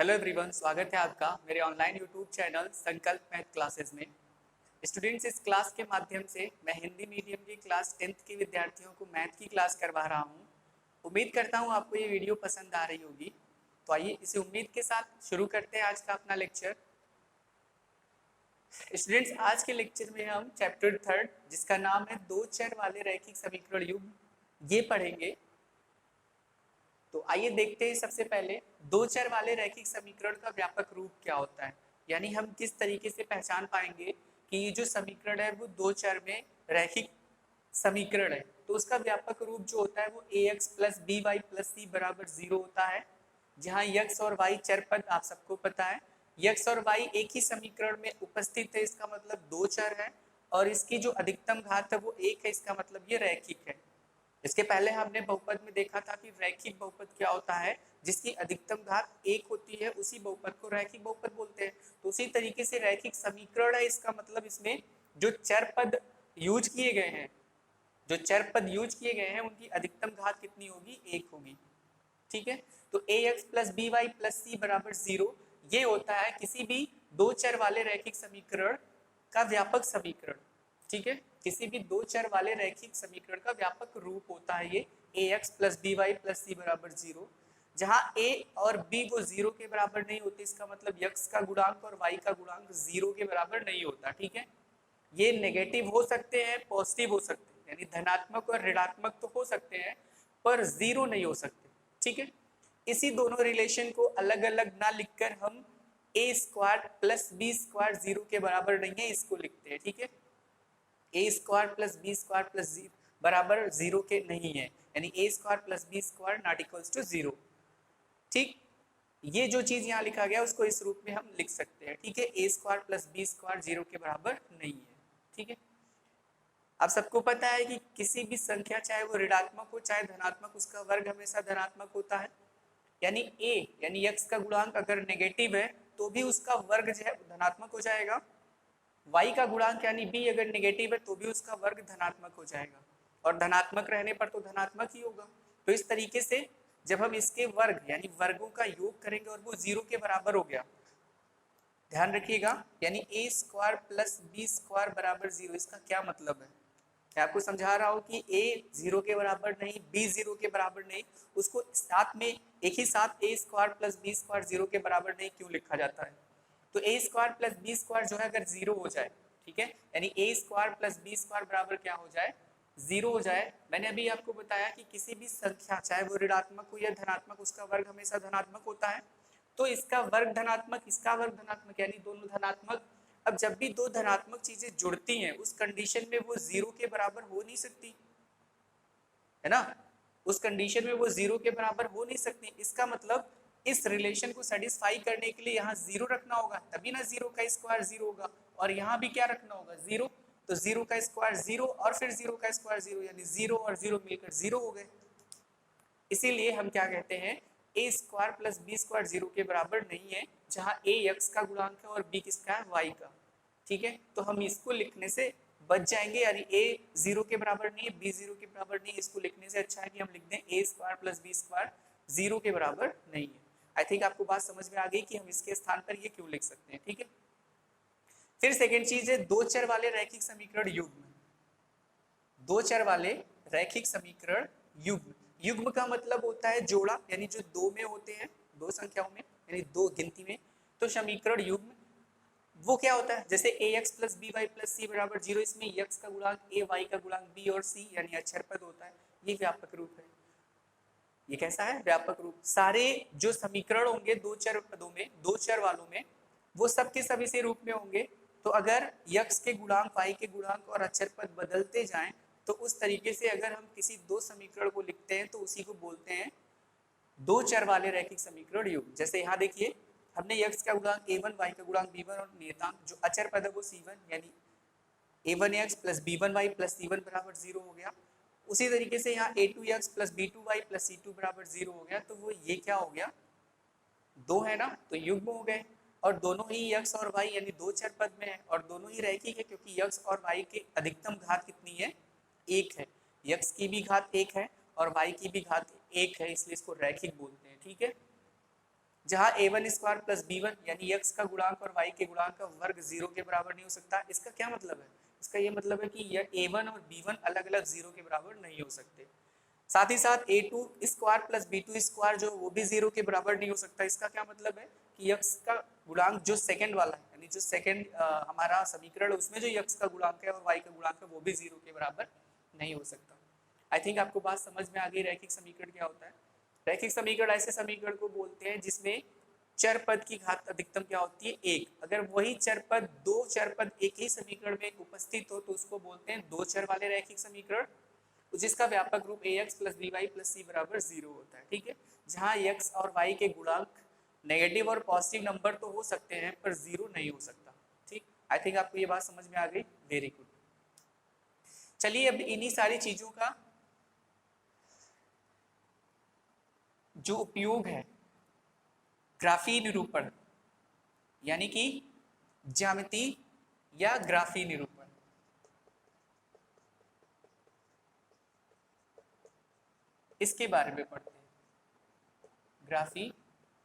Hello everyone, स्वागत है आपका मेरे ऑनलाइन यूट्यूब चैनल संकल्प मैथ क्लासेस में। स्टूडेंट्स, इस क्लास के माध्यम से मैं हिंदी मीडियम की क्लास 10th के विद्यार्थियों को मैथ की क्लास करवा रहा हूं। उम्मीद करता हूं आपको ये वीडियो पसंद आ रही होगी। तो आइए इसी उम्मीद के साथ शुरू करते हैं आज का अपना लेक्चर। स्टूडेंट्स, आज के लेक्चर में हम चैप्टर 3 जिसका नाम है दो चर वाले रैखिक समीकरण युग्म, ये पढ़ेंगे। तो आइए देखते हैं सबसे पहले दो चर वाले रैखिक समीकरण का व्यापक रूप क्या होता है, यानी हम किस तरीके से पहचान पाएंगे कि ये जो समीकरण है वो दो चर में रैखिक समीकरण है। तो उसका व्यापक रूप जो होता है वो ax plus B Y plus C बराबर 0 होता है, जहाँ x और y चर पद आप सबको पता है। x और y एक ही समीकरण में उपस्थित है, इसका मतलब दो चर है, और इसकी जो अधिकतम घात है वो एक है, इसका मतलब ये रैखिक है। इसके पहले हमने बहुपद में देखा था कि रैखिक बहुपद क्या होता है, जिसकी अधिकतम घात एक होती है, उसी बहुपद को रैखिक बहुपद बोलते हैं। तो उसी तरीके से रैखिक समीकरण है, इसका मतलब इसमें जो चर पद यूज किए गए हैं, जो चर पद यूज किए गए हैं उनकी अधिकतम घात कितनी होगी, एक होगी। ठीक है, तो ax plus B Y plus C बराबर 0 ये होता है किसी भी दो चर वाले रैखिक समीकरण का व्यापक समीकरण। ठीक है, किसी भी दो चर वाले रैखिक समीकरण का व्यापक रूप होता है ये ax plus B Y plus C बराबर 0, जहां a और b वो 0 के बराबर नहीं होते, इसका मतलब x का गुणांक और y का गुणांक 0 के बराबर नहीं होता। ठीक है, ये नेगेटिव हो सकते हैं, पॉजिटिव हो सकते हैं, यानी धनात्मक और ऋणात्मक तो हो सकते हैं पर 0 नहीं हो सकते। ठीक है, इसी दोनों रिलेशन को अलग अलग ना लिखकर हम a square plus B square 0 के बराबर नहीं है इसको लिखते हैं। ठीक है, A square plus B square plus बराबर 0 के नहीं है, यानी A square plus B square not equals to 0। ठीक, ये जो चीज यहाँ लिखा गया उसको इस रूप में हम लिख सकते हैं। ठीक है, A square plus B square 0 के बराबर नहीं है। ठीक है, आप सबको पता है कि किसी भी संख्या चाहे वो ऋणात्मक हो चाहे धनात्मक, उसका वर्ग हमेशा धनात्मक होता है। यानी a यानी x का गुणांक अगर नेगेटिव है तो भी उसका वर्ग जो है धनात्मक हो जाएगा। y का गुणांक यानी b अगर नेगेटिव है तो भी उसका वर्ग धनात्मक हो जाएगा, और धनात्मक रहने पर तो धनात्मक ही होगा। तो इस तरीके से जब हम इसके वर्ग यानी वर्गों का योग करेंगे और वो 0 के बराबर हो गया, ध्यान रखिएगा, यानी a square plus B square बराबर 0, इसका क्या मतलब है? मैं आपको समझा रहा हूँ कि a 0 के बराबर नहीं, b 0 के बराबर नहीं, उसको साथ में एक ही साथ a square plus B square 0 के बराबर नहीं क्यों लिखा जाता है? तो a square plus B square जो है अगर 0 हो जाए, ठीक है, यानी a square plus B square बराबर क्या हो जाए, 0 हो जाए। मैंने अभी आपको बताया कि किसी भी संख्या चाहे वो ऋणात्मक हो या धनात्मक, उसका वर्ग हमेशा धनात्मक होता है। तो इसका वर्ग धनात्मक, इसका वर्ग धनात्मक, यानी दोनों धनात्मक। अब जब भी दो धनात्मक चीजें जुड़ती हैं उस कंडीशन में वो 0 के बराबर हो नहीं सकती, है ना, उस कंडीशन में वो 0 के बराबर हो नहीं सकती। इसका मतलब इस रिलेशन को सेटिस्फाई करने के लिए यहाँ 0 रखना होगा, तभी ना 0 का स्क्वायर 0 होगा, और यहाँ भी क्या रखना होगा, 0। तो 0 का स्क्वायर 0 और फिर 0 का स्क्वायर 0, यानी 0 और 0 मिलकर 0 हो गए। इसीलिए हम क्या कहते हैं, ए स्क्वायर प्लस बी स्क्वायर 0 के बराबर नहीं है, जहाँ ए x का गुणांक है और b किसका है, y का। ठीक है, तो हम इसको लिखने से बच जाएंगे, यानी a 0 के बराबर नहीं है, b 0 के बराबर नहीं है, इसको लिखने से अच्छा है कि हम लिख दें ए स्क्वायर प्लस बी स्क्वायर 0 के बराबर नहीं है। आई थिंक आपको बात समझ में आ गई कि हम इसके स्थान पर ये क्यों लिख सकते हैं। ठीक है, फिर सेकेंड चीज है दो चर वाले रैखिक समीकरण युग्म। दो चर वाले रैखिक समीकरण युग्म, युग्म का मतलब होता है जोड़ा, यानी जो दो में होते हैं, दो संख्याओं में, यानी दो गिनती में। तो समीकरण युग्म वो क्या होता है, जैसे ax plus B Y plus C बराबर 0, इसमें x का गुणांक a, y का गुणांक b और c यानी अक्षर पद होता है। ये व्यापक रूप है। ये कैसा है, व्यापक रूप। सारे जो समीकरण होंगे दो चर पदों में, दो चर वालों में, वो सब के सब इसी रूप में होंगे। तो अगर x के गुणांक, y के गुणांक और अक्षर पद बदलते जाएं, तो उस तरीके से अगर हम किसी दो समीकरण को लिखते हैं तो उसी को बोलते हैं दो चर वाले रैखिक समीकरण युग्म। जैसे यहाँ देखिए, हमने x का गुणांक a1, y का गुणांक b1 और नियतांक जो अचर पद है वो c1, यानी a1x plus b1y plus c1 बराबर 0 हो गया। उसी तरीके से यहाँ a2x plus b2y plus c2 बराबर 0 हो गया। तो वो ये क्या हो गया, दो है ना, तो युग्म हो गए, और दोनों ही x और y यानी दो चर पद में है, और दोनों ही रैखिक है क्योंकि x और y की अधिकतम घात कितनी है, एक है। x की भी घात एक है और y की भी घात एक है, इसलिए इसको रैखिक बोलते हैं। ठीक है, जहाँ a1 स्क्वायर प्लस b1 यानी x का गुणांक और y के गुणांक का वर्ग 0 के बराबर नहीं हो सकता। इसका क्या मतलब है? इसका ये मतलब है कि यह a1 और b1 अलग अलग 0 के बराबर नहीं हो सकते। साथ ही साथ a2 square plus b2 square जो वो भी 0 के बराबर नहीं हो सकता। इसका क्या मतलब है कि x का गुणांक जो सेकंड वाला है, यानी जो सेकंड हमारा समीकरण उसमें जो x का गुणांक है और y का गुणांक है वो भी 0 के बराबर नहीं हो सकता। आई थिंक आपको बात समझ में आ गई रैखिक समीकरण क्या होता है। रैखिक समीकरण ऐसे समीकरण को बोलते हैं जिसमें चर पद की घात अधिकतम क्या होती है? एक। अगर वही चर पद दो चर पद एक ही समीकरण में उपस्थित हो तो उसको बोलते हैं दो चर वाले रैखिक समीकरण, जिसका व्यापक रूप ax plus by plus c बराबर 0 होता है। ठीक है, जहाँ x और y के गुणांक नेगेटिव और पॉजिटिव नंबर तो हो सकते हैं पर 0 नहीं हो सकता। ठीक, आई थिंक आपको ये बात समझ में आ गई। Very good. चलिए अब इन्हीं सारी चीजों का जो उपयोग है ग्राफी निरूपण यानी कि ज्यामिति या ग्राफी निरूपण, इसके बारे में पढ़ते हैं। ग्राफी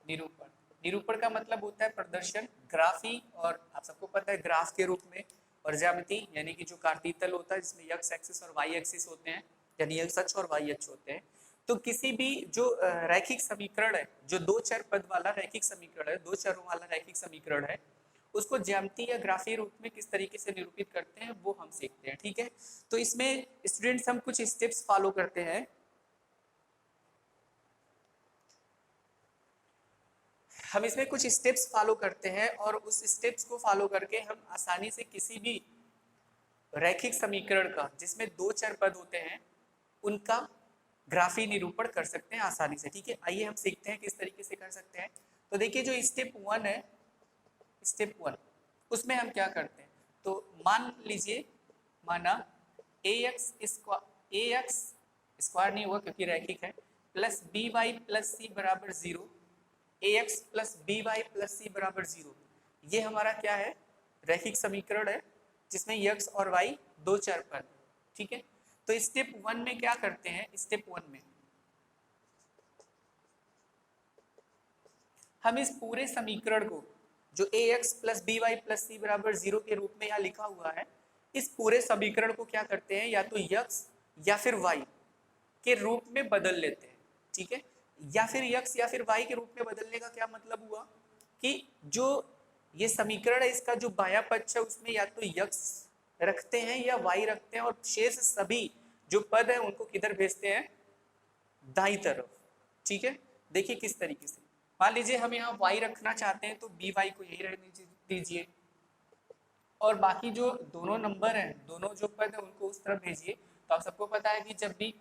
निरूपण, निरूपण का मतलब होता है प्रदर्शन। ग्राफी और आप सबको पता है ग्राफ के रूप में, और ज्यामिति यानी कि जो कार्तीय तल होता है जिसमें x एक्सिस और y एक्सिस होते हैं, यानी x अक्ष और y अक्ष होते हैं। तो किसी भी जो रैखिक समीकरण है, जो दो चर पद वाला रैखिक समीकरण है, दो चरों वाला रैखिक समीकरण है, उसको ज्यामिति या ग्राफी रूप में किस तरीके से निरूपित करते हैं वो हम सीखते हैं। ठीक है, तो इसमें स्टूडेंट्स हम कुछ स्टेप्स फॉलो करते हैं। हम इसमें कुछ स्टेप्स फॉलो करते हैं और उस स्टेप्स को फॉलो करके हम आसानी से किसी भी रैखिक समीकरण का जिसमें दो चर पद होते हैं उनका ग्राफी निरूपण कर सकते हैं आसानी से। ठीक है, आइए हम सीखते हैं किस तरीके से कर सकते हैं। तो देखिए जो स्टेप 1 है, स्टेप 1 उसमें हम क्या करते हैं, तो मान लीजिए, माना ax स्क्वायर नहीं हुआ क्योंकि रैखिक है, प्लस by प्लस c बराबर 0, ax plus by plus c बराबर 0, ये हमारा क्या है? रैखिक समीकरण है जिसमें x और y दो चर पद। ठीक है, तो स्टेप 1 में क्या करते हैं? स्टेप 1 में हम इस पूरे समीकरण को जो ax plus by plus c बराबर 0 के रूप में यहाँ लिखा हुआ है, इस पूरे समीकरण को क्या करते हैं, या तो x या फिर y के रूप में बदल लेते हैं। ठीक है, या फिर x या फिर y के रूप में बदलने का क्या मतलब हुआ कि जो ये समीकरण है इसका जो बायां पक्ष है उसमें या तो x रखते हैं या y रखते हैं, और शेष सभी जो पद है उनको किधर भेजते हैं? दाईं तरफ। ठीक है, देखिए किस तरीके से, मान लीजिए हम यहाँ y रखना चाहते हैं तो by को यही रहने दीजिए, और बाकी जो दोनों नंबर हैं, दोनों जो पद है उनको उस तरफ भेजिए। तो आप सबको पता है कि जब भी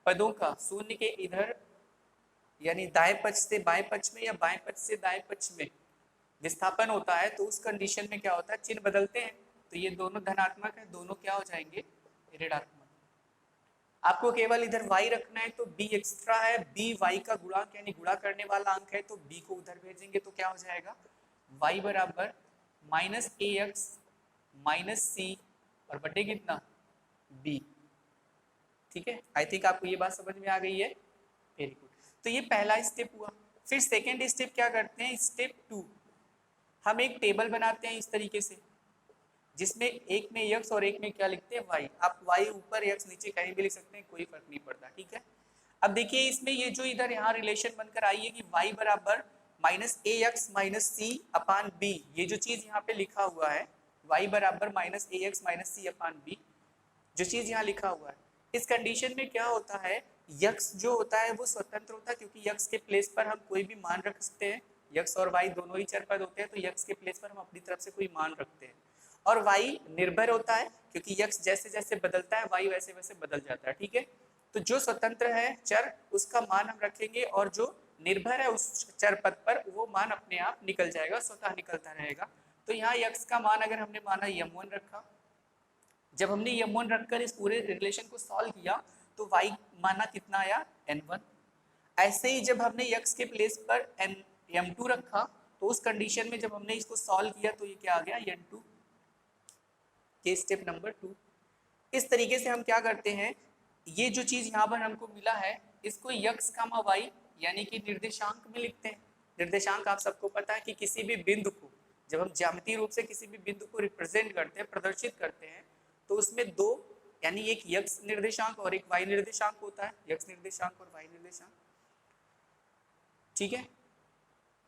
पदों का शून्य के इधर यानी दाएं पक्ष से बाएं पक्ष में या बाएं पक्ष से दाएं पक्ष में विस्थापन होता है तो उस कंडीशन में क्या होता है? चिन्ह बदलते हैं। तो ये दोनों धनात्मक है, दोनों क्या हो जाएंगे? ऋणात्मक। आपको केवल इधर y रखना है तो b एक्स्ट्रा है, b y का गुणांक यानी गुणा करने वाला अंक है, तो b को उधर भेजेंगे तो क्या हो जाएगा? y बराबर माइनस ax माइनस c और बटे कितना? b। ठीक है, आई थिंक आपको ये बात समझ में आ गई है। Very good. तो ये पहला स्टेप हुआ। फिर सेकेंड स्टेप क्या करते हैं? स्टेप 2 हम एक टेबल बनाते हैं इस तरीके से, जिसमें एक में x और एक में क्या लिखते हैं? y। आप y ऊपर x नीचे कहीं भी लिख सकते हैं, कोई फर्क नहीं पड़ता। ठीक है, अब देखिए इसमें ये जो इधर यहाँ रिलेशन बनकर आई है कि y बराबर माइनस ax माइनस सी अपान बी, ये जो चीज यहाँ पे लिखा हुआ है y बराबर माइनस ax माइनस सी अपान बी, जो चीज यहाँ लिखा हुआ है, इस कंडीशन में क्या होता है? x जो होता है वो स्वतंत्र होता है, क्योंकि x के प्लेस पर हम कोई भी मान रख सकते हैं। x और y दोनों ही चर पद होते हैं, तो x के प्लेस पर हम अपनी तरफ से कोई मान रखते हैं। और y निर्भर होता है, क्योंकि x जैसे जैसे बदलता है y वैसे वैसे बदल जाता है। ठीक है, तो जो स्वतंत्र है चर उसका मान हम रखेंगे, और जो निर्भर है उस चर पद पर वो मान अपने आप निकल जाएगा, स्वतः निकलता रहेगा। तो यहाँ x का मान अगर हमने माना m1 रखा, जब हमने m1 रखकर इस पूरे रिलेशन को सॉल्व किया तो y माना कितना आया? n1। ऐसे ही जब हमने x के प्लेस पर m2 रखा तो उस कंडीशन में जब हमने इसको सॉल्व किया तो ये क्या आ गया? n2। ये स्टेप नंबर 2। इस तरीके से हम क्या करते हैं, ये जो चीज यहाँ पर हमको मिला है इसको x, y यानी कि निर्देशांक में लिखते हैं। निर्देशांक आप सबको पता है कि किसी भी बिंदु को जब हम ज्यामितीय रूप से किसी भी बिंदु को रिप्रेजेंट करते हैं, प्रदर्शित करते हैं, तो उसमें दो यानी एक x निर्देशांक और एक y निर्देशांक होता है, x निर्देशांक और y निर्देशांक। ठीक है,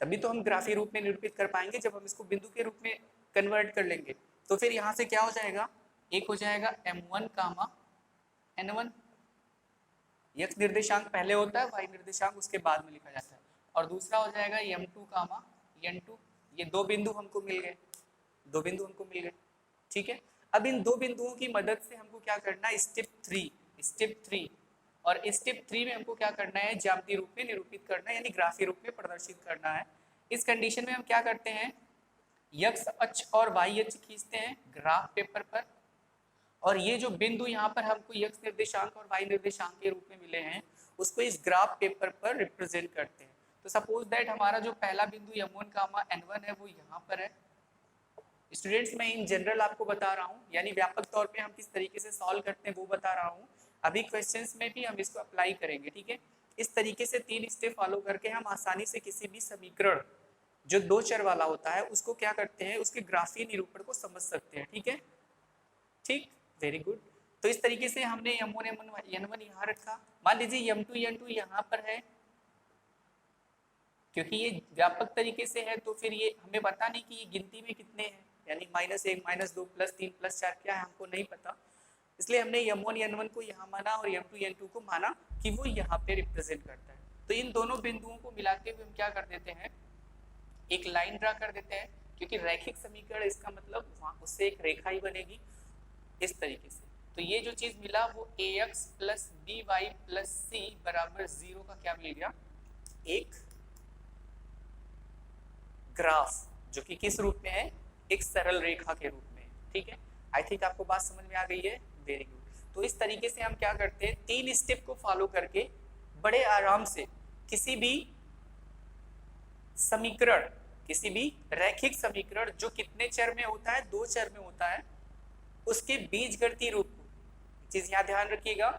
तभी तो हम ग्राफीय रूप में निरूपित कर पाएंगे जब हम इसको बिंदु के रूप में कन्वर्ट कर लेंगे। तो फिर यहाँ से क्या हो जाएगा, एक हो जाएगा m1 कामा n1, x निर्देशांक पहले होता है, y निर्देशांक उसके बाद में लिखा जाता है, और दूसरा हो जाएगा m2 कामा n2। ये दो बिंदु हमको मिल गए, दो बिंदु हमको मिल गए। ठीक है, अब इन दो बिंदुओं की मदद से हमको क्या करना है, स्टेप 3 और स्टेप 3 में हमको क्या करना है, ज्यामितीय रूप में निरूपित करना है, यानी ग्राफीय रूप में प्रदर्शित करना है। इस कंडीशन में हम क्या करते हैं, x अक्ष और y अक्ष खींचते हैं ग्राफ पेपर पर, और ये जो बिंदु यहाँ पर हमको x निर्देशांक और y निर्देशांक के रूप में मिले हैं उसको इस ग्राफ पेपर पर रिप्रेजेंट करते हैं। तो सपोज दैट हमारा जो पहला बिंदु m1 कामा n1 है वो यहाँ पर है। स्टूडेंट्स मैं इन जनरल आपको बता रहा हूँ, यानी व्यापक तौर पे हम किस तरीके से सॉल्व करते हैं वो बता रहा हूँ। अभी क्वेश्चंस में भी हम इसको अप्लाई करेंगे। ठीक है, इस तरीके से 3 स्टेप फॉलो करके हम आसानी से किसी भी समीकरण जो दो चर वाला होता है उसको क्या करते हैं, उसके ग्राफीय निरूपण को समझ सकते हैं। ठीक है, ठीक, वेरी गुड। तो इस तरीके से हमने m1 n1 यहाँ रखा, मान लीजिए m2 n2 यहाँ पर है, क्योंकि ये व्यापक तरीके से है तो फिर ये हमें पता नहीं कि ये गिनती में कितने हैं, यानी -1 -2 +3 +4 क्या है हमको नहीं पता, इसलिए हमने m1 n1 को यहाँ माना और m2 n2 को माना कि वो यहाँ पे रिप्रेजेंट करता है। तो इन दोनों बिंदुओं को मिलाते हुए हम क्या कर देते हैं, एक लाइन ड्रा कर देते हैं, क्योंकि रैखिक समीकरण इसका मतलब वहाँ उससे एक रेखा ही बनेगी इस तरीके से। तो ये जो चीज मिला वो ax + by + c बराबर 0 का क्या मिल गया, एक ग्राफ, जो कि किस रूप में है, एक सरल रेखा के रूप में। ठीक है, आई थिंक आपको बात समझ में आ गई है, वेरी गुड। तो इस तरीके से हम क्या करते हैं, 3 स्टेप को फॉलो करके बड़े आराम से किसी भी समीकरण, किसी भी रैखिक समीकरण जो कितने चर में होता है, 2 चर में होता है, उसके बीजगणितीय रूप को, चीज यहाँ ध्यान रखिएगा,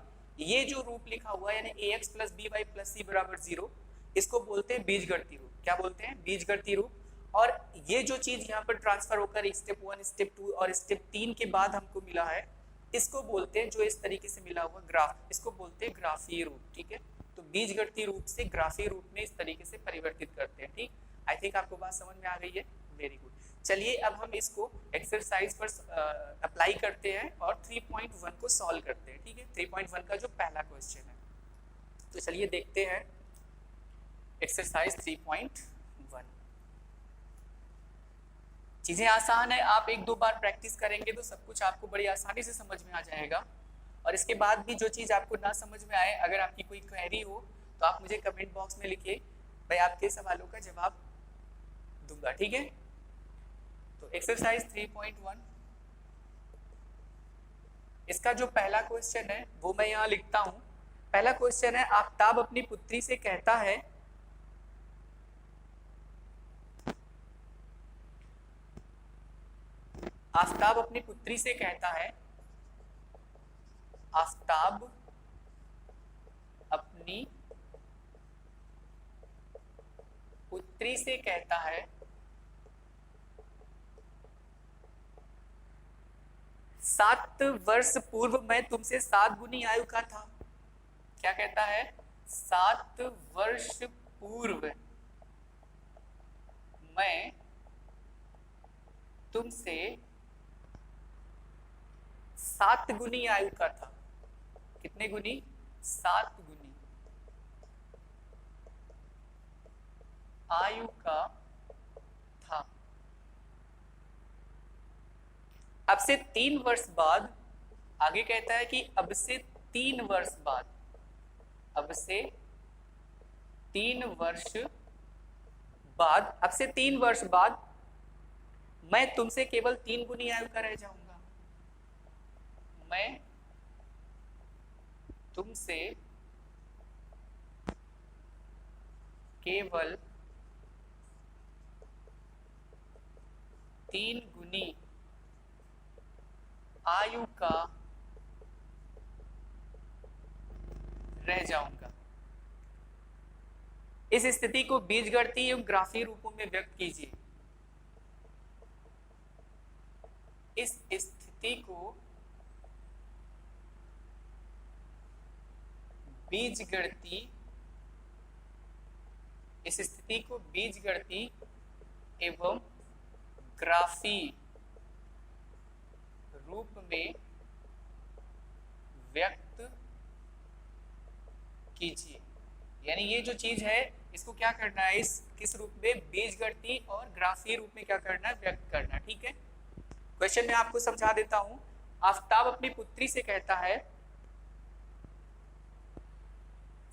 ये जो रूप लिखा हुआ है यानी ax + by + c बराबर 0, इसको बोलते हैं बीजगणितीय रूप। क्या बोलते हैं, बीजगणितीय रूप। और ये जो चीज यहाँ पर ट्रांसफर होकर स्टेप 1 स्टेप 2 और स्टेप 3 के बाद हमको मिला है, इसको बोलते हैं, जो इस तरीके से मिला हुआ ग्राफ, इसको बोलते हैं ग्राफीय रूप। ठीक है, तो बीजगणितीय रूप से ग्राफीय रूप में इस तरीके से परिवर्तित करते हैं। ठीक, आई थिंक आपको बात समझ में आ गई है, वेरी गुड। चलिए अब हम इसको एक्सरसाइज पर अप्लाई करते हैं और 3.1 को सॉल्व करते हैं। ठीक है, 3.1 का जो पहला क्वेश्चन है, तो चलिए देखते हैं एक्सरसाइज 3.1। चीजें आसान है, आप 1-2 बार प्रैक्टिस करेंगे तो सब कुछ आपको बड़ी आसानी से समझ में आ जाएगा। और इसके बाद भी जो चीज आपको ना समझ में आए, अगर आपकी कोई क्वेरी हो तो आप मुझे कमेंट बॉक्स में लिखिए, मैं आपके सवालों का जवाब दूंगा। ठीक है, तो एक्सरसाइज 3.1, इसका जो पहला क्वेश्चन है वो मैं यहाँ लिखता हूँ। पहला क्वेश्चन है, आफताब अपनी पुत्री से कहता है, आफताब अपनी पुत्री से कहता है, आफताब अपनी पुत्री से कहता है 7 वर्ष पूर्व मैं तुमसे 7 गुनी आयु का था। क्या कहता है, 7 वर्ष पूर्व मैं तुमसे 7 गुनी आयु का था। कितने गुनी, 7 गुनी आयु का था। अब से 3 वर्ष बाद, आगे कहता है कि अब से 3 वर्ष बाद, अब से 3 वर्ष बाद, अब से 3 वर्ष बाद मैं तुमसे केवल 3 गुनी आयु का रह जाऊंगा। मैं तुमसे केवल 3 गुनी आयु का रह जाऊंगा। इस स्थिति को बीजगणितीय एवं ग्राफीय रूपों में व्यक्त कीजिए। इस स्थिति को बीजगणितीय एवं ग्राफीय रूप में व्यक्त कीजिए। यानी ये जो चीज है इसको क्या करना है, इस किस रूप में, बीजगणितीय और ग्राफीय रूप में क्या करना है, व्यक्त करना है। ठीक है, क्वेश्चन में आपको समझा देता हूं। आफताब अपनी पुत्री से कहता है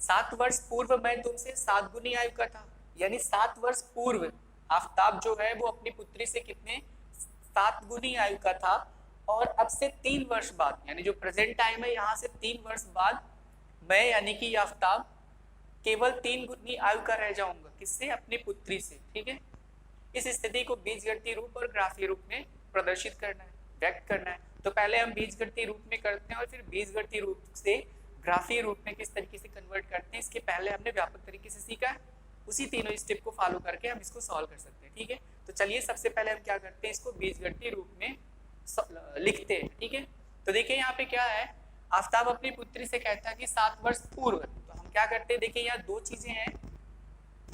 7 वर्ष पूर्व मैं तुमसे 7 गुनी आयु का था। यानी 7 वर्ष पूर्व आफताब जो है वो अपनी पुत्री से कितने, 7 गुनी आयु का था। और अब से 3 वर्ष बाद, यानी जो प्रेजेंट टाइम है, यहाँ से 3 वर्ष बाद मैं यानी कि आफताब केवल 3 गुनी आयु का रह जाऊंगा। किससे, अपनी पुत्री से। ठीक है, इस स्थिति को बीजगणितीय रूप और ग्राफीय रूप में प्रदर्शित करना है, व्यक्त करना है। तो पहले हम बीजगणितीय रूप में करते हैं और फिर बीजगणितीय रूप से ग्राफीय रूप में किस तरीके से कन्वर्ट करते हैं, इसके पहले हमने व्यापक तरीके से सीखा है। उसी तीनों स्टेप को फॉलो करके हम इसको सॉल्व कर सकते हैं। ठीक है, तो चलिए सबसे पहले हम क्या करते हैं, इसको बीजगणितीय रूप में लिखते हैं। ठीक है, तो देखिए यहाँ पे क्या है, आफताब अपनी पुत्री से कहता है कि 7 वर्ष पूर्व। तो हम क्या करते हैं, देखिए यहाँ 2 चीजें हैं,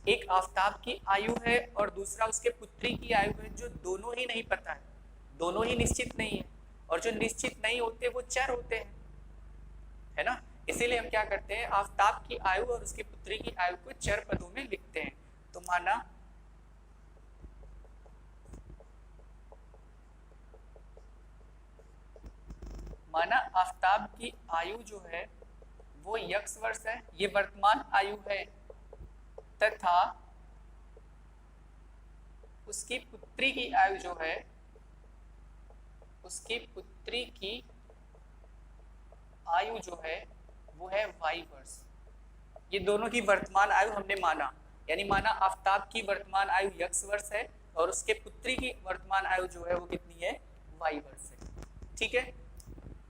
एक आफताब की आयु है और दूसरा उसके पुत्री की आयु है, जो दोनों ही नहीं पता है, दोनों ही निश्चित नहीं है। और जो निश्चित नहीं होते वो चर होते हैं, है ना। इसीलिए हम क्या करते हैं, आफताब की आयु और उसकी पुत्री की आयु को चर पदों में लिखते हैं। तो माना आफताब की आयु जो है वो x वर्ष है, ये वर्तमान आयु है, तथा उसकी पुत्री की आयु जो है, उसकी पुत्री की आयु जो है वो है y वर्ष। ये दोनों की वर्तमान आयु हमने माना, यानी माना आफताब की वर्तमान आयु x वर्ष है और उसके पुत्री की वर्तमान आयु जो है वो कितनी है, y वर्ष है। ठीक है,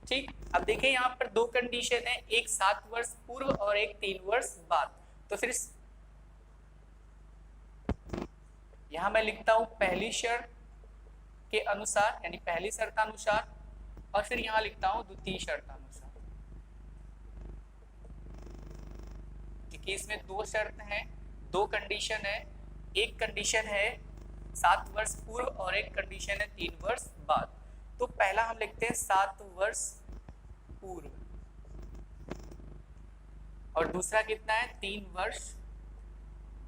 ठीक। अब देखिए यहाँ पर 2 कंडीशन है, एक 7 वर्ष पूर्व और एक 3 वर्ष बाद। तो फिर यहां मैं लिखता हूं पहली शर्त के अनुसार, यानी पहली शर्तानुसार, और फिर यहां लिखता हूं द्वितीय शर्तानुसार, क्योंकि इसमें 2 शर्त हैं, 2 कंडीशन है। एक कंडीशन है 7 वर्ष पूर्व और एक कंडीशन है 3 वर्ष बाद। तो पहला हम लिखते हैं 7 वर्ष पूर्व और दूसरा कितना है, 3 वर्ष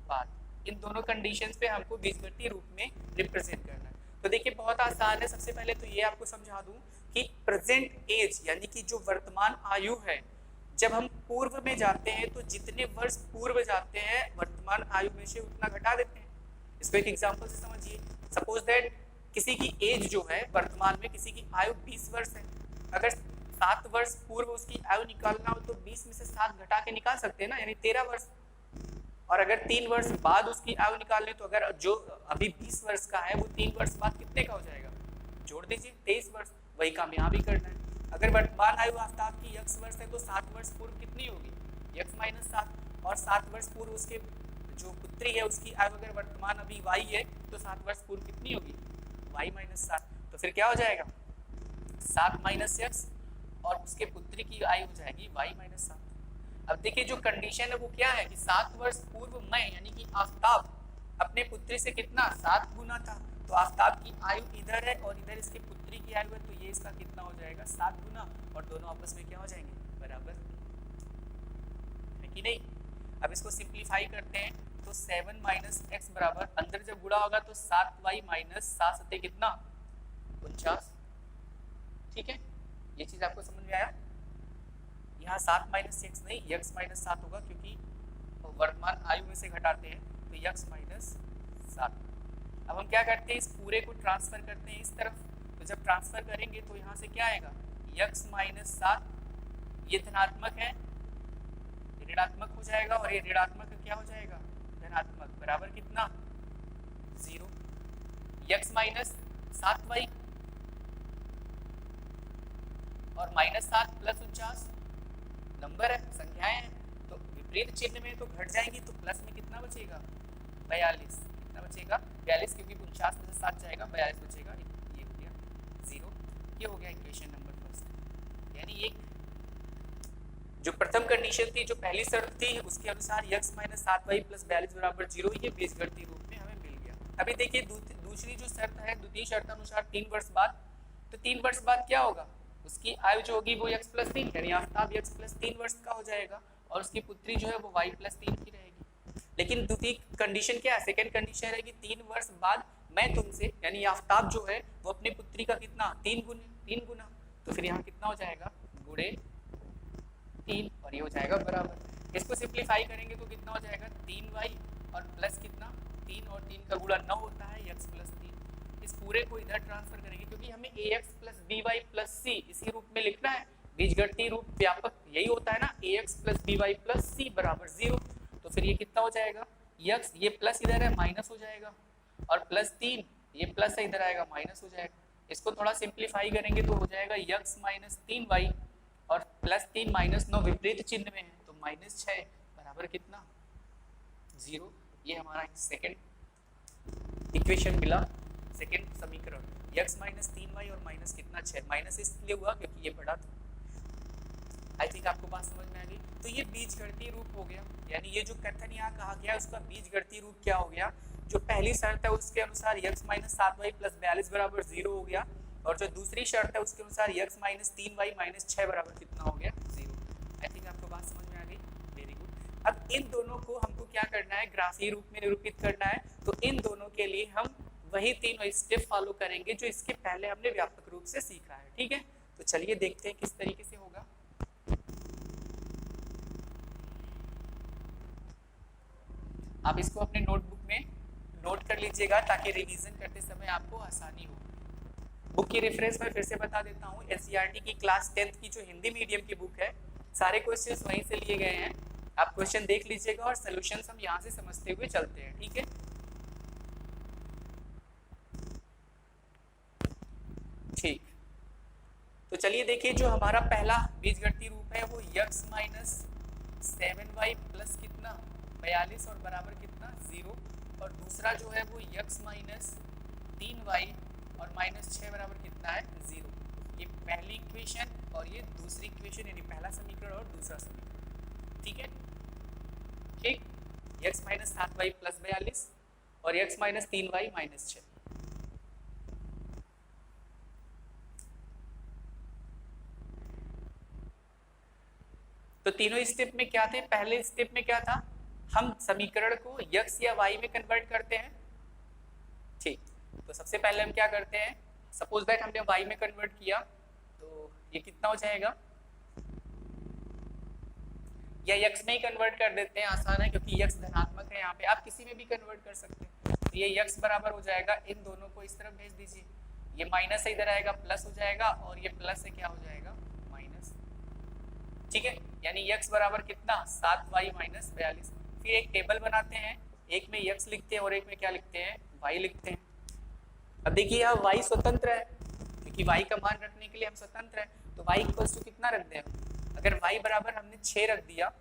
बाद। इन दोनों कंडीशंस पे हमको बीजगणितीय रूप में रिप्रेजेंट करना है। तो देखिए बहुत आसान है। सबसे पहले तो ये आपको समझा दूं कि प्रेजेंट एज यानी कि जो वर्तमान आयु है, जब हम पूर्व में जाते हैं तो जितने वर्ष पूर्व जाते हैं वर्तमान आयु में से उतना घटा देते हैं। इसको एक एग्जांपल से समझिए। सपोज दैट किसी की एज जो है वर्तमान में, किसी की आयु 20 वर्ष है। अगर 7 वर्ष पूर्व उसकी आयु निकालना हो तो 20 में से 7 घटा के निकाल सकते हैं ना, यानी 13 वर्ष। और अगर 3 वर्ष बाद उसकी आयु निकालने तो अगर जो अभी 20 वर्ष का है वो 3 वर्ष बाद कितने का हो जाएगा, जोड़ दीजिए 23 वर्ष। वही काम यहाँ भी करना है। अगर वर्तमान आयु आफताब की x वर्ष है तो 7 वर्ष पूर्व कितनी होगी, x - 7। और 7 वर्ष पूर्व उसके जो पुत्री है उसकी आयु अगर वर्तमान अभी y है तो 7 वर्ष पूर्व कितनी होगी, y - 7। तो फिर क्या हो जाएगा, 7 - x और उसके पुत्री की आयु हो जाएगी y - 7। अब देखिए जो कंडीशन है वो क्या है कि 7 वर्ष पूर्व मैं यानी कि आफताब अपने पुत्री से कितना, 7 गुना था। तो आफताब की आयु इधर है और इधर इसकी पुत्री की आयु है, तो ये इसका कितना हो जाएगा, 7 गुना। और दोनों आपस में क्या हो जाएंगे, बराबर, है कि नहीं। अब इसको सिंप्लीफाई करते हैं तो 7 - x बराबर, अंदर जब गुणा होगा तो 7y - 7 सत्ते कितना, 49। ठीक है, ये चीज आपको समझ में आया। यहाँ 7 - x नहीं, x - 7 होगा, क्योंकि वर्तमान आयु में से घटाते हैं तो x - 7। अब हम क्या करते हैं, इस पूरे को ट्रांसफर करते हैं इस तरफ। तो जब ट्रांसफर करेंगे तो यहाँ से क्या आएगा, x - 7, ये धनात्मक है, ये ऋणात्मक हो जाएगा, और ये ऋणात्मक क्या हो जाएगा, धनात्मक, बराबर कितना, 0। x - 7y और -7 + 49 नंबर है, संख्याएं हैं, तो विपरीत चिन्ह में तो घट जाएंगी, तो प्लस में कितना बचेगा 42, कितना बचेगा 42, क्योंकि 49 में से 7 जाएगा 42 बचेगा, ये हो गया 0। ये हो गया इक्वेशन नंबर फर्स्ट। यानी एक जो प्रथम कंडीशन थी, जो पहली शर्त थी, उसके अनुसार x माइनस 7y प्लस 42 बराबर 0 ये बीजगणितीय रूप में हमें मिल गया। अभी देखिए दूसरी जो शर्त है, द्वितीय शर्त अनुसार 3 वर्ष बाद, तो 3 वर्ष बाद क्या होगा, उसकी आयु जो होगी वो x प्लस 3 यानी आफ्ताब x प्लस 3 वर्ष का हो जाएगा, और उसकी पुत्री जो है वो y प्लस 3 की रहेगी। लेकिन द्वितीय कंडीशन क्या है, सेकेंड कंडीशन रहेगी 3 वर्ष बाद मैं तुमसे यानी आफ्ताब जो है वो अपनी पुत्री का कितना 3 गुना, तो फिर यहाँ कितना हो जाएगा गुणे 3, और ये हो जाएगा बराबर। इसको सिंप्लीफाई करेंगे तो कितना हो जाएगा 3y और प्लस कितना 3 और 3 का गुणा 9 होता है x प्लस 3। इस पूरे को इधर ट्रांसफर करेंगे क्योंकि हमें ax plus by plus c इसी रूप में लिखना है। बीजगणितीय रूप व्यापक यही होता है ना, ax plus by plus c बराबर 0। तो फिर ये कितना हो जाएगा x, ये प्लस इधर है माइनस हो जाएगा, और प्लस 3 ये प्लस है इधर आएगा माइनस हो जाएगा। इसको थोड़ा सिंप्लीफाई करेंगे तो हो जाएगा x माइनस 3y और प्लस 3 माइनस 9 विपरीत चिन्ह में है, तो माइनस 6 बराबर कितना 0। ये हमारा सेकंड इक्वेशन मिला, सेकंड समीकरण x माइनस 3y और माइनस कितना 6, माइनस इसलिए हुआ क्योंकि ये बड़ा था। आई थिंक आपको बात समझ में आ गई। तो ये बीजगणितीय रूप हो गया, यानी ये जो कथन यहाँ कहा गया उसका बीजगणितीय रूप क्या हो गया, जो पहली शर्त है उसके अनुसार x माइनस 7y प्लस 42 बराबर 0 हो गया, और जो दूसरी शर्त है उसके अनुसार x माइनस 3y माइनस 6 बराबर कितना हो गया 0। आई थिंक आपको बात समझ में आ गई, वेरी गुड। अब इन दोनों को हमको क्या करना है, ग्राफीय रूप में निरूपित करना है। तो इन दोनों के लिए हम वही तीनों स्टेप फॉलो करेंगे जो इसके पहले हमने व्यापक रूप से सीखा है, ठीक है। तो चलिए देखते हैं किस तरीके से होगा। आप इसको अपने नोटबुक में नोट कर लीजिएगा ताकि रिवीजन करते समय आपको आसानी हो। बुक की रेफरेंस मैं फिर से बता देता हूँ, एनसीईआरटी की क्लास 10th की जो हिंदी मीडियम की बुक है, सारे क्वेश्चंस वहीं से लिए गए हैं। आप क्वेश्चन देख लीजिएगा और सॉल्यूशंस हम यहाँ से समझते हुए चलते हैं, ठीक है। ठीक, तो चलिए देखिए, जो हमारा पहला बीजगणितीय रूप है वो x माइनस 7y प्लस कितना 42 और बराबर कितना 0, और दूसरा जो है वो x माइनस 3y और माइनस 6 बराबर कितना है 0। ये पहली इक्वेशन और ये दूसरी इक्वेशन, यानी पहला समीकरण और दूसरा समीकरण, ठीक है। ठीक, x माइनस 7y प्लस 42 और x माइनस 3y माइनस 6। तो तीनों स्टेप में क्या थे, पहले स्टेप में क्या था, हम समीकरण को x या y में कन्वर्ट करते हैं, ठीक। तो सबसे पहले हम क्या करते हैं, सपोज दैट हमने y में कन्वर्ट किया, तो ये कितना हो जाएगा, या x में ही कन्वर्ट कर देते हैं, आसान है क्योंकि x धनात्मक है यहाँ पे, आप किसी में भी कन्वर्ट कर सकते हैं। तो ये x बराबर हो जाएगा, इन दोनों को इस तरफ भेज दीजिए, ये माइनस है इधर आएगा प्लस हो जाएगा, और ये प्लस से क्या हो जाएगा माइनस, ठीक है। यानी x बराबर कितना 7y माइनस 42। फिर एक टेबल बनाते हैं, एक में x लिखते हैं और एक में क्या लिखते हैं y लिखते हैं। अब देखिए यहाँ y स्वतंत्र है, क्योंकि y का मान रखने के लिए हम स्वतंत्र है, तो y इक्वल्स टू कितना रख दें, अगर y बराबर हमने 6 रख दिया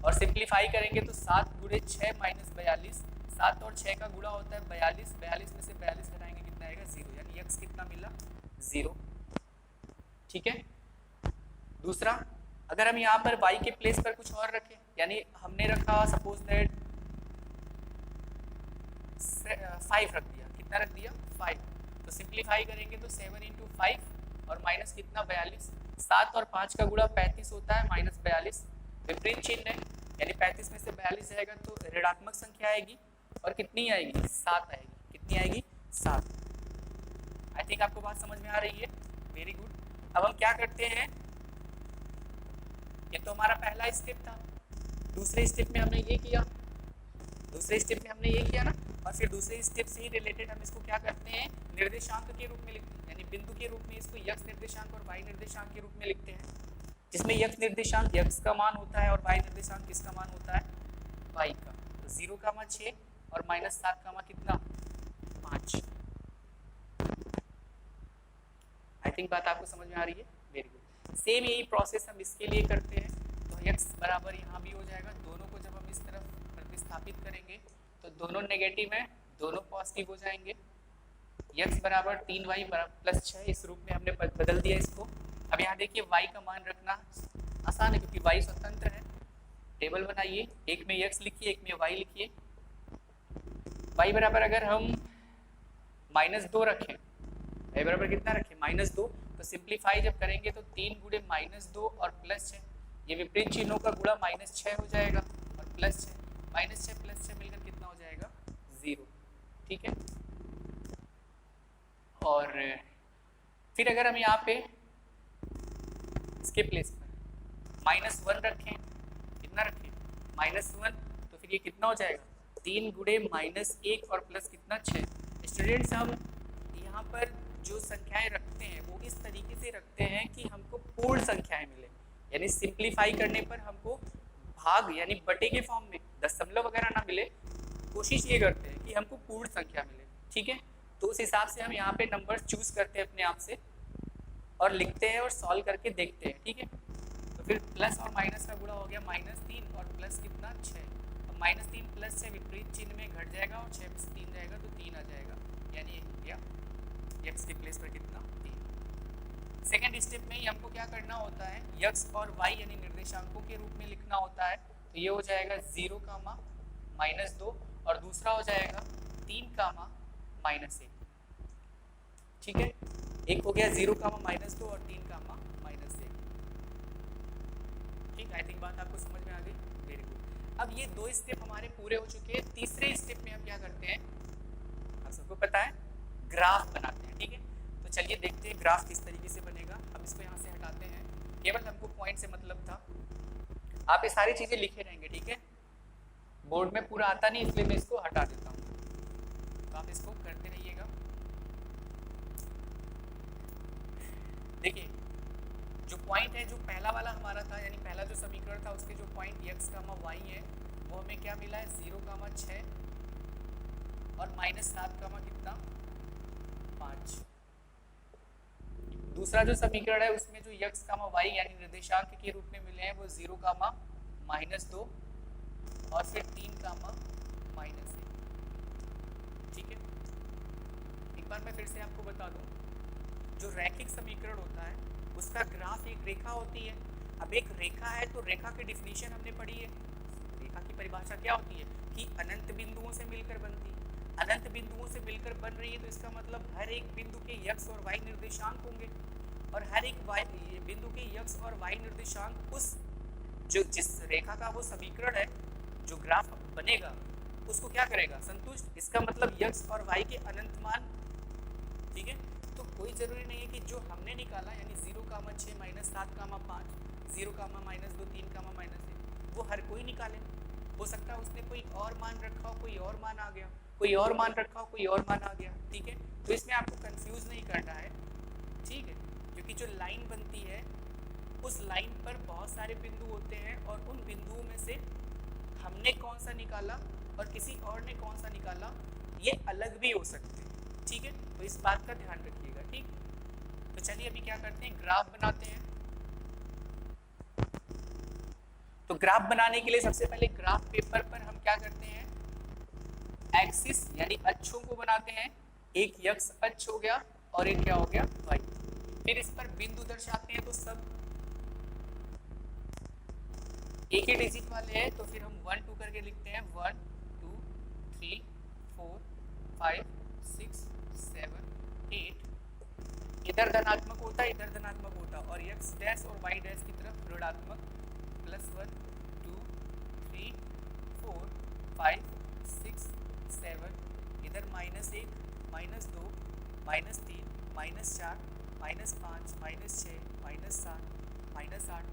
और सिंप्लीफाई करेंगे तो 7 गुणे 6 माइनस 42, 7 और 6 का गुणा होता है 42, 42 में से 42 घटाएंगे कितना आएगा 0, यानी x कितना मिला 0, ठीक है। दूसरा, अगर हम यहाँ पर y के प्लेस पर कुछ और रखें, यानी हमने रखा सपोज दैट 5 रख दिया, कितना रख दिया 5, तो सिंप्लीफाई करेंगे तो 7 इंटू 5 और माइनस कितना 42, 7 और 5 का गुणा 35 होता है माइनस 42, विपरीत चिन्ह है, यानी 35 में से 42 जाएगा तो ऋणात्मक संख्या आएगी, और कितनी आएगी 7 आएगी, कितनी आएगी 7। आई थिंक आपको बात समझ में आ रही है, वेरी गुड। अब हम क्या करते हैं, ये तो हमारा पहला स्टेप था, दूसरे स्टेप में हमने ये किया, दूसरे स्टेप में हमने ये किया ना, और फिर दूसरे स्टेप से ही रिलेटेड हम इसको क्या करते हैं निर्देशांक के रूप में लिखते हैं, यानी बिंदु के रूप में इसको x निर्देशांक और y निर्देशांक के रूप में लिखते हैं, जिसमें x निर्देशांक x का मान होता है और y निर्देशांक किसका मान होता है y का। तो 0 का मान 6 और माइनस 7 का मान कितना 5। आई थिंक बात आपको समझ में आ रही है, वेरी गुड। सेम यही प्रोसेस हम इसके लिए करते हैं, तो x बराबर यहाँ भी हो जाएगा। दोनों को जब हम इस तरफ प्रतिस्थापित करेंगे तो दोनों नेगेटिव हैं, दोनों पॉजिटिव हो जाएंगे। x बराबर 3y प्लस 6, इस रूप में हमने बदल दिया इसको। अब यहाँ देखिए y का मान रखना आसान है क्योंकि y स्वतंत्र है। टेबल बनाइए, एक में x लिखिए, एक में y लिखिए। y बराबर अगर हम -2 रखें, y बराबर कितना रखें -2, तो सिंप्लीफाई जब करेंगे तो 3 गुणे -2 और +6, ये विपरीत चिन्हों का गुणा -6 हो जाएगा और +6, -6 + 6 मिलकर कितना हो जाएगा 0। ठीक है, और फिर अगर हम यहाँ पे इसके प्लेस पर -1 रखें, कितना रखें -1, तो फिर ये कितना हो जाएगा 3 गुणे -1 और प्लस कितना 6। स्टूडेंट्स हम यहाँ पर जो संख्याएं रखते हैं वो इस तरीके से रखते हैं कि हमको पूर्ण संख्याएं मिले, यानी सिंप्लीफाई करने पर हमको भाग यानी बटे के फॉर्म में दशमलव वगैरह ना मिले, कोशिश ये करते हैं कि हमको पूर्ण संख्या मिले। ठीक है, तो उस हिसाब से हम यहाँ पे नंबर्स चूज करते हैं अपने आप से और लिखते हैं और सॉल्व करके देखते हैं। ठीक है, तो फिर प्लस और माइनस का गुणा हो गया -3 और प्लस कितना 6। अब -3 + 6 विपरीत चिन्ह में घट जाएगा और 6 में से 3 जाएगा तो 3 आ जाएगा, यानी ये हो गया x के प्लेस पर कितना 3। सेकेंड स्टेप में ही हमको क्या करना होता है, x और y यानी निर्देशांकों के रूप में लिखना होता है। तो ये हो जाएगा 0, -2 और दूसरा हो जाएगा 3, -1। ठीक है, एक हो गया 0, -2 और 3, -1। ठीक, आई थिंक बात आपको समझ में आ गई। Very good. अब ये 2 स्टेप हमारे पूरे हो चुके हैं। तीसरे स्टेप में हम क्या करते हैं, आप सबको पता है, ग्राफ बनाते हैं। ठीक है, तो चलिए देखते हैं ग्राफ किस तरीके से बनेगा। हम इसको यहाँ से हटाते हैं, केवल हमको पॉइंट से मतलब था। आप ये सारी चीजें लिखे रहेंगे, ठीक है, बोर्ड में पूरा आता नहीं इसलिए मैं इसको हटा देता हूँ, तो आप इसको करते रहिएगा। देखिए जो पॉइंट है, जो पहला वाला हमारा था, यानी पहला जो समीकरण था उसके जो पॉइंट x, y है वो हमें क्या मिला है 0, 6 और -7, कितना 5। दूसरा जो समीकरण है उसमें जो x, y यानी निर्देशांक के रूप में मिले हैं वो 0, -2 और फिर 3, -1। ठीक है, एक बार मैं फिर से आपको बता दूं, जो रैखिक समीकरण होता है उसका ग्राफ एक रेखा होती है। अब एक रेखा है तो रेखा की डिफिनीशन हमने पढ़ी है। रेखा की परिभाषा क्या होती है कि अनंत बिंदुओं से मिलकर बनती है। अनंत बिंदुओं से मिलकर बन रही है तो इसका मतलब हर एक बिंदु के x और y निर्देशांक होंगे और हर एक बिंदु के x और y निर्देशांक उस जिस रेखा का वो समीकरण है, जो ग्राफ बनेगा उसको क्या करेगा, संतुष्ट। इसका मतलब x और y के अनंत मान। ठीक है, तो कोई जरूरी नहीं है कि जो हमने निकाला यानी 0, 6 -7, 5, 0, -2, 3, -1 वो हर कोई निकाले। हो सकता है उसने कोई और मान रखा हो, कोई और मान आ गया, कोई और मान रखा हो, कोई और मान आ गया। ठीक है, तो इसमें आपको कंफ्यूज नहीं करना है। ठीक है, क्योंकि जो लाइन बनती है उस लाइन पर बहुत सारे बिंदु होते हैं और उन बिंदुओं में से हमने कौन सा निकाला और किसी और ने कौन सा निकाला ये अलग भी हो सकते हैं। ठीक है, तो इस बात का ध्यान रखिएगा। ठीक, तो चलिए अभी क्या करते हैं, ग्राफ बनाते हैं। तो ग्राफ बनाने के लिए सबसे पहले ग्राफ पेपर पर हम क्या करते हैं, एक्सिस यानी अक्षों को बनाते हैं। एक x अक्ष हो गया और एक क्या हो गया y। फिर इस पर बिंदु दर्शाते हैं, तो सब एक ही डिजिट वाले हैं तो फिर हम 1, 2 करके लिखते हैं। 1, 2, 3, 4, 5, 6, 7, 8। इधर धनात्मक होता है, इधर धनात्मक होता है, और x डैश और y डैश की तरफ ऋणात्मक +1, 2, 3, 4, 5, 6, 7। इधर -1, -2, -3, -4, -5, -6, -7, -8।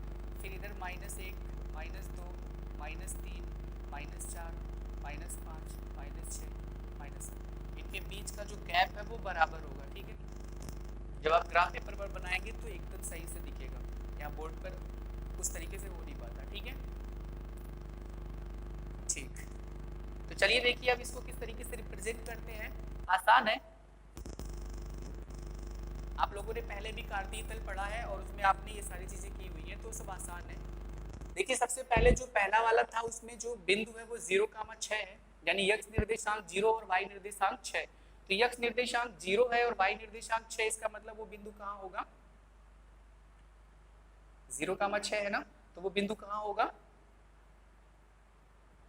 फिर इधर -1, -2, -3, -4, -5, -6, -7। इनके बीच का जो गैप है वो बराबर होगा। ठीक है, जब आप ग्राफ पेपर पर बनाएंगे तो एकदम सही से दिखेगा, यहाँ बोर्ड पर उस तरीके से हो नहीं पाता। ठीक है, ठीक, तो चलिए देखिए अब इसको किस तरीके से रिप्रेजेंट करते हैं। आसान है, आप लोगों ने पहले भी कार्तीय तल पढ़ा है और उसमें आपने ये सारी चीजें की हुई है, तो सब आसान है। देखिए सबसे पहले जो पहला वाला था उसमें जो बिंदु है वो 0,6 है, यानी x निर्देशांक 0 और y निर्देशांक 6। तो x निर्देशांक 0 है और y निर्देशांक 6, इसका मतलब वो बिंदु कहाँ होगा, 0,6 है ना, तो वो बिंदु कहाँ होगा,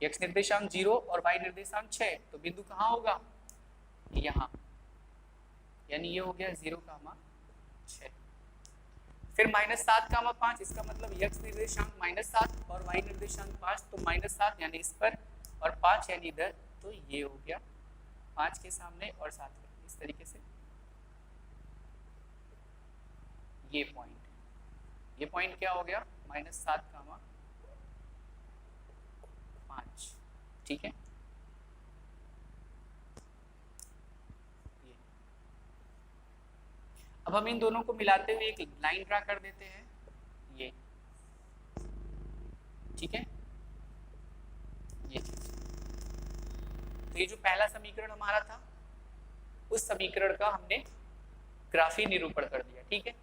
x निर्देशांक 0 और y निर्देशांक 6, तो बिंदु कहाँ होगा, यहाँ, यानी ये हो गया 0,6। फिर -7,5, इसका मतलब x निर्देशांक -7 और y निर्देशांक 5, तो -7 यानी इस पर और 5 यानी इधर, तो ये हो गया 5 के सामने और 7 में, इस तरीके से ये पॉइंट क्या हो गया, -7,5, ठीक है। अब हम इन दोनों को मिलाते हुए एक लाइन ड्रा कर देते हैं, ये, ठीक है, ये चीज। तो ये जो पहला समीकरण हमारा था, उस समीकरण का हमने ग्राफीय निरूपण कर दिया, ठीक है।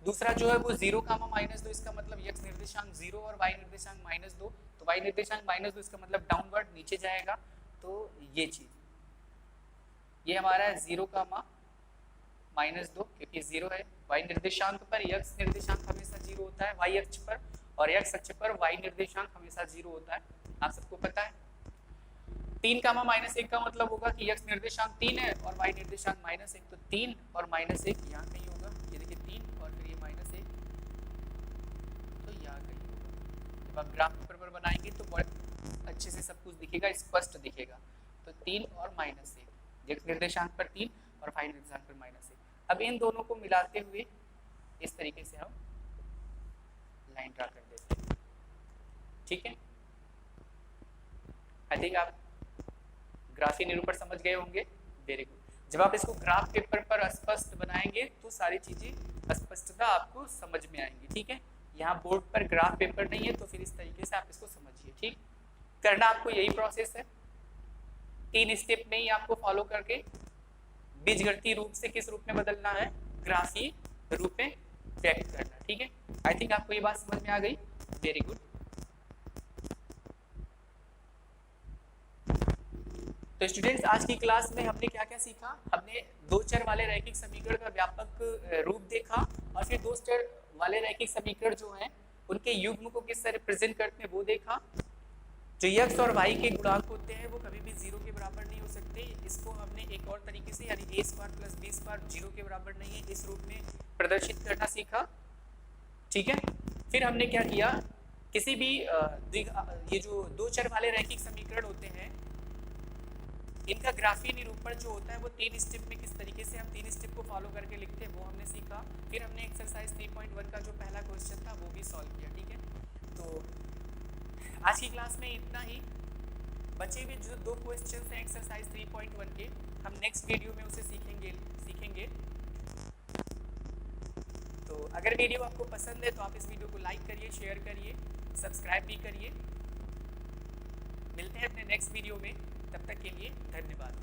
दूसरा जो है वो 0,-2, इसका मतलब x निर्देशांक 0 और y निर्देशांक -2, तो y निर्देशांक -2 इसका मतलब डाउनवर्ड नीचे जाएगा, तो ये चीज, ये हमारा है 0,-2 क्योंकि 0 है, y निर्देशांक पर x निर्देशांक हमेशा 0 होता है y अक्ष पर, और x अक्ष पर y निर्देशांक हमेशा 0 होता है, आप सबको पता है। 3,-1 का मतलब होगा कि x निर्देशांक 3 है और y निर्देशांक -1, तो 3 और -1 यहाँ कहीं होगा, ये देखिए 3 और फिर ये -1, तो यहाँ कहीं होगा। जब आप ग्राफ पेपर पर बनाएंगे तो बहुत अच्छे से सब कुछ दिखेगा, स्पष्ट दिखेगा। तो 3 और -1, x निर्देशांक पर 3 और y निर्देशांक पर -1। अब इन दोनों को मिलाते हुए इस तरीके से हम लाइन ड्रा कर देते हैं, ठीक है। आई थिंक आप ग्राफीय निरूपण समझ गए होंगे, वेरी गुड। जब आप इसको ग्राफ पेपर पर स्पष्ट बनाएंगे तो सारी चीजें स्पष्टता आपको समझ में आएंगी, ठीक है। यहाँ बोर्ड पर ग्राफ पेपर नहीं है तो फिर इस तरीके से आप इसको समझिए, ठीक। करना आपको यही प्रोसेस है, 3 स्टेप में ही आपको फॉलो करके बीजगणितीय रूप से किस रूप में बदलना है, ग्राफीय रूप में व्यक्त करना, ठीक है। आई थिंक आपको ये बात समझ में आ गई, वेरी गुड। तो स्टूडेंट्स, आज की क्लास में हमने क्या क्या सीखा, हमने 2 चर वाले रैखिक समीकरण का व्यापक रूप देखा, और फिर 2 चर वाले रैखिक समीकरण जो हैं उनके युग्म को किस तरह रिप्रेजेंट करते हैं वो देखा। जो x और y के गुणांक होते हैं वो कभी भी 0 के बराबर नहीं हो सकते, इसको हमने एक और तरीके से यानी a² + b² 0 के बराबर नहीं है, इस रूप में प्रदर्शित करना सीखा, ठीक है। फिर हमने क्या किया, किसी भी ये जो 2 चर वाले रैखिक समीकरण होते हैं इनका ग्राफीय निरूपण जो होता है वो 3 स्टेप में किस तरीके से हम 3 स्टेप को फॉलो करके लिखते हैं वो हमने सीखा। फिर हमने एक्सरसाइज 3.1 का जो पहला क्वेश्चन था वो भी सॉल्व किया, ठीक है। तो आज की क्लास में इतना ही, बचे हुए जो 2 क्वेश्चन हैं एक्सरसाइज 3.1 के, हम नेक्स्ट वीडियो में उसे सीखेंगे। तो अगर वीडियो आपको पसंद है तो आप इस वीडियो को लाइक करिए, शेयर करिए, सब्सक्राइब भी करिए। मिलते हैं अपने नेक्स्ट वीडियो में, तब तक के लिए धन्यवाद।